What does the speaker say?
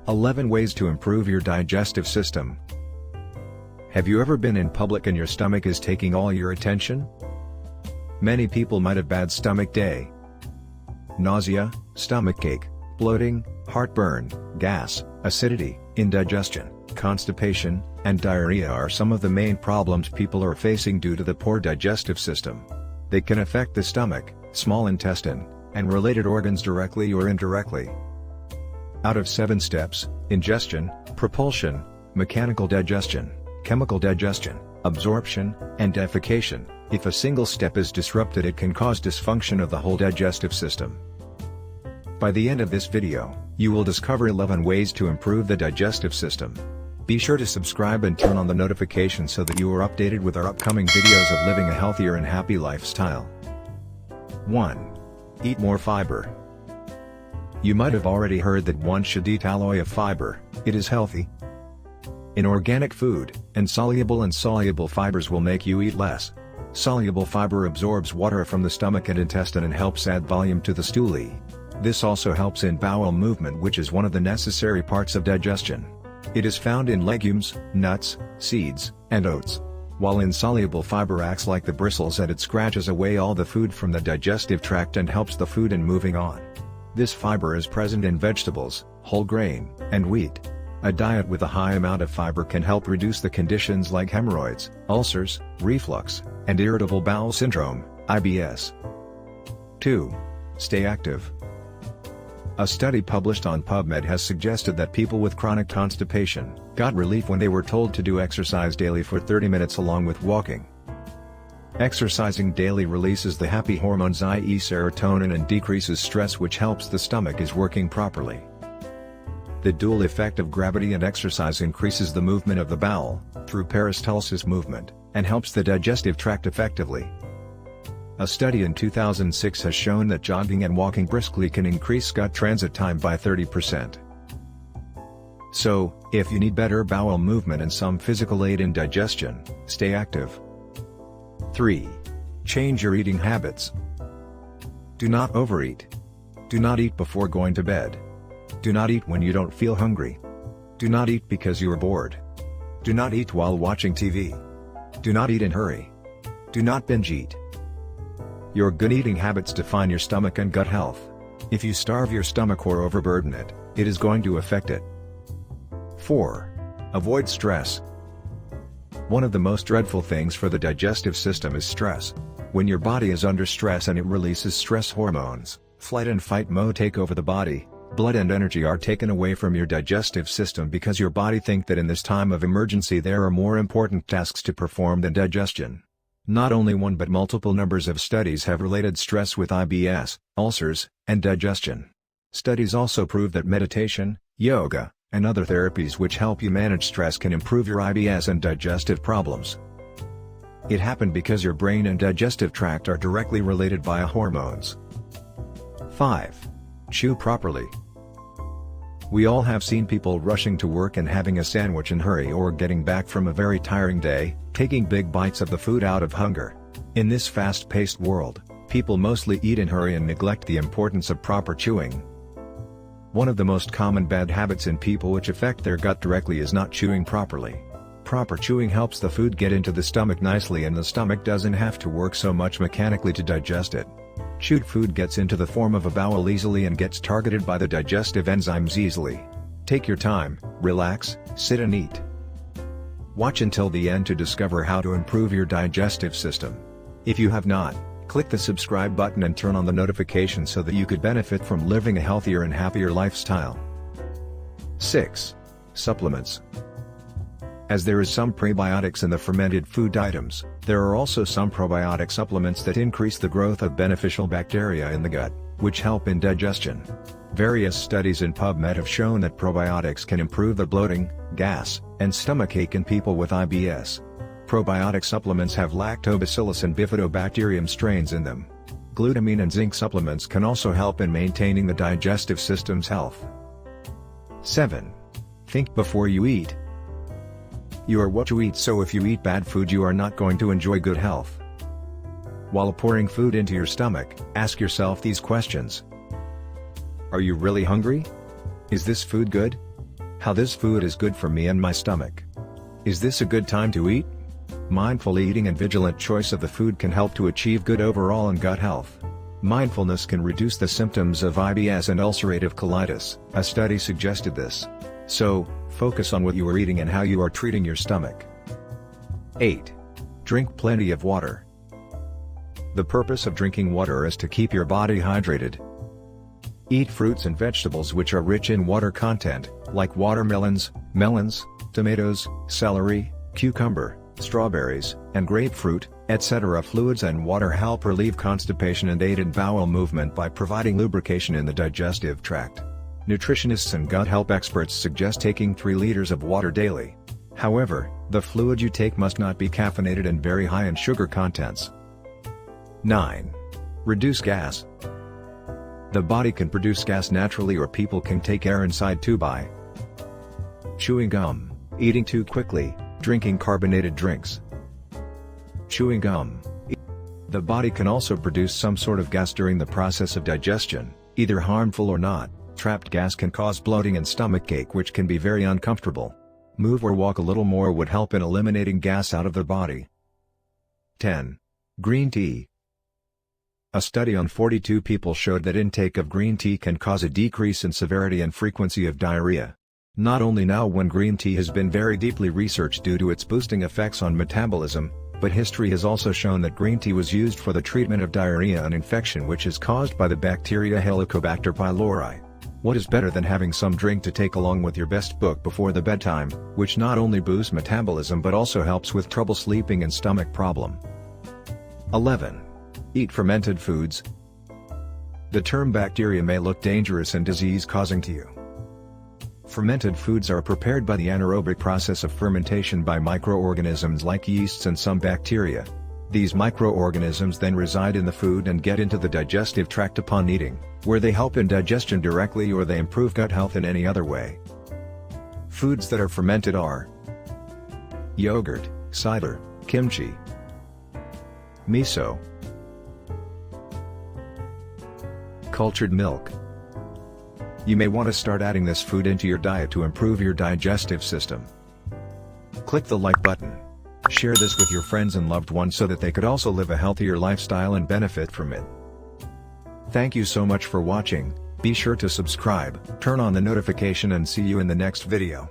11 Ways to Improve Your Digestive System. Have you ever been in public and your stomach is taking all your attention? Many people might have bad stomach day. Nausea, stomachache, bloating, heartburn, gas, acidity, indigestion, constipation, and diarrhea are some of the main problems people are facing due to the poor digestive system. They can affect the stomach, small intestine, and related organs directly or indirectly. Out of 7 steps: ingestion, propulsion, mechanical digestion, chemical digestion, absorption, and defecation, if a single step is disrupted it can cause dysfunction of the whole digestive system. By the end of this video, you will discover 11 ways to improve the digestive system. Be sure to subscribe and turn on the notifications so that you are updated with our upcoming videos of living a healthier and happy lifestyle. 1. Eat more fiber. You might have already heard that one should eat alloy of fiber. It is healthy. In organic food, insoluble and soluble fibers will make you eat less. Soluble fiber absorbs water from the stomach and intestine and helps add volume to the stool. This also helps in bowel movement, which is one of the necessary parts of digestion. It is found in legumes, nuts, seeds, and oats. While insoluble fiber acts like the bristles and it scratches away all the food from the digestive tract and helps the food in moving on. This fiber is present in vegetables, whole grain, and wheat. A diet with a high amount of fiber can help reduce the conditions like hemorrhoids, ulcers, reflux, and irritable bowel syndrome, IBS. 2. Stay active. A study published on PubMed has suggested that people with chronic constipation got relief when they were told to do exercise daily for 30 minutes along with walking. Exercising daily releases the happy hormones, i.e. serotonin, and decreases stress, which helps the stomach is working properly. The dual effect of gravity and exercise increases the movement of the bowel, through peristalsis movement, and helps the digestive tract effectively. A study in 2006 has shown that jogging and walking briskly can increase gut transit time by 30%. So, if you need better bowel movement and some physical aid in digestion, stay active. 3. Change your eating habits. Do not overeat. Do not eat before going to bed. Do not eat when you don't feel hungry. Do not eat because you are bored. Do not eat while watching TV. Do not eat in a hurry. Do not binge eat. Your good eating habits define your stomach and gut health. If you starve your stomach or overburden it, it is going to affect it. 4. Avoid stress. One of the most dreadful things for the digestive system is stress. When your body is under stress and it releases stress hormones, flight and fight mode take over the body, blood and energy are taken away from your digestive system because your body thinks that in this time of emergency there are more important tasks to perform than digestion. Not only one but multiple numbers of studies have related stress with IBS, ulcers, and digestion. Studies also prove that meditation, yoga, and other therapies which help you manage stress can improve your IBS and digestive problems. It happened because your brain and digestive tract are directly related via hormones. 5. Chew properly. We all have seen people rushing to work and having a sandwich in a hurry, or getting back from a very tiring day, taking big bites of the food out of hunger. In this fast-paced world, people mostly eat in a hurry and neglect the importance of proper chewing. One of the most common bad habits in people which affect their gut directly is not chewing properly. Proper chewing helps the food get into the stomach nicely and the stomach doesn't have to work so much mechanically to digest it. Chewed food gets into the form of a bowel easily and gets targeted by the digestive enzymes easily. Take your time, relax, sit and eat. Watch until the end to discover how to improve your digestive system. If you have not, click the subscribe button and turn on the notifications so that you could benefit from living a healthier and happier lifestyle. 6. Supplements. As there is some prebiotics in the fermented food items, there are also some probiotic supplements that increase the growth of beneficial bacteria in the gut, which help in digestion. Various studies in PubMed have shown that probiotics can improve the bloating, gas, and stomachache in people with IBS. Probiotic supplements have lactobacillus and bifidobacterium strains in them. Glutamine and zinc supplements can also help in maintaining the digestive system's health. 7. Think before you eat. You are what you eat, so if you eat bad food you are not going to enjoy good health. While pouring food into your stomach, ask yourself these questions. Are you really hungry? Is this food good? How this food is good for me and my stomach. Is this a good time to eat? Mindful eating and vigilant choice of the food can help to achieve good overall and gut health. Mindfulness can reduce the symptoms of IBS and ulcerative colitis, a study suggested this. So, focus on what you are eating and how you are treating your stomach. 8. Drink plenty of water. The purpose of drinking water is to keep your body hydrated. Eat fruits and vegetables which are rich in water content, like watermelons, melons, tomatoes, celery, cucumber, strawberries, and grapefruit, etc. Fluids and water help relieve constipation and aid in bowel movement by providing lubrication in the digestive tract. Nutritionists and gut health experts suggest taking 3 liters of water daily. However, the fluid you take must not be caffeinated and very high in sugar contents. 9. Reduce gas. The body can produce gas naturally, or people can take air inside too by chewing gum, eating too quickly, drinking carbonated drinks. Chewing gum. The body can also produce some sort of gas during the process of digestion, either harmful or not. Trapped gas can cause bloating and stomach ache, which can be very uncomfortable. Move or walk a little more would help in eliminating gas out of the body. 10. Green tea. A study on 42 people showed that intake of green tea can cause a decrease in severity and frequency of diarrhea. Not only now, when green tea has been very deeply researched due to its boosting effects on metabolism, but history has also shown that green tea was used for the treatment of diarrhea, an infection which is caused by the bacteria Helicobacter pylori. What is better than having some drink to take along with your best book before the bedtime, which not only boosts metabolism but also helps with trouble sleeping and stomach problem. 11. Eat fermented foods. The term bacteria may look dangerous and disease-causing to you. Fermented foods are prepared by the anaerobic process of fermentation by microorganisms like yeasts and some bacteria. These microorganisms then reside in the food and get into the digestive tract upon eating, where they help in digestion directly or they improve gut health in any other way. Foods that are fermented are yogurt, cider, kimchi, miso, cultured milk. You may want to start adding this food into your diet to improve your digestive system. Click the like button. Share this with your friends and loved ones so that they could also live a healthier lifestyle and benefit from it. Thank you so much for watching. Be sure to subscribe, turn on the notification, and see you in the next video.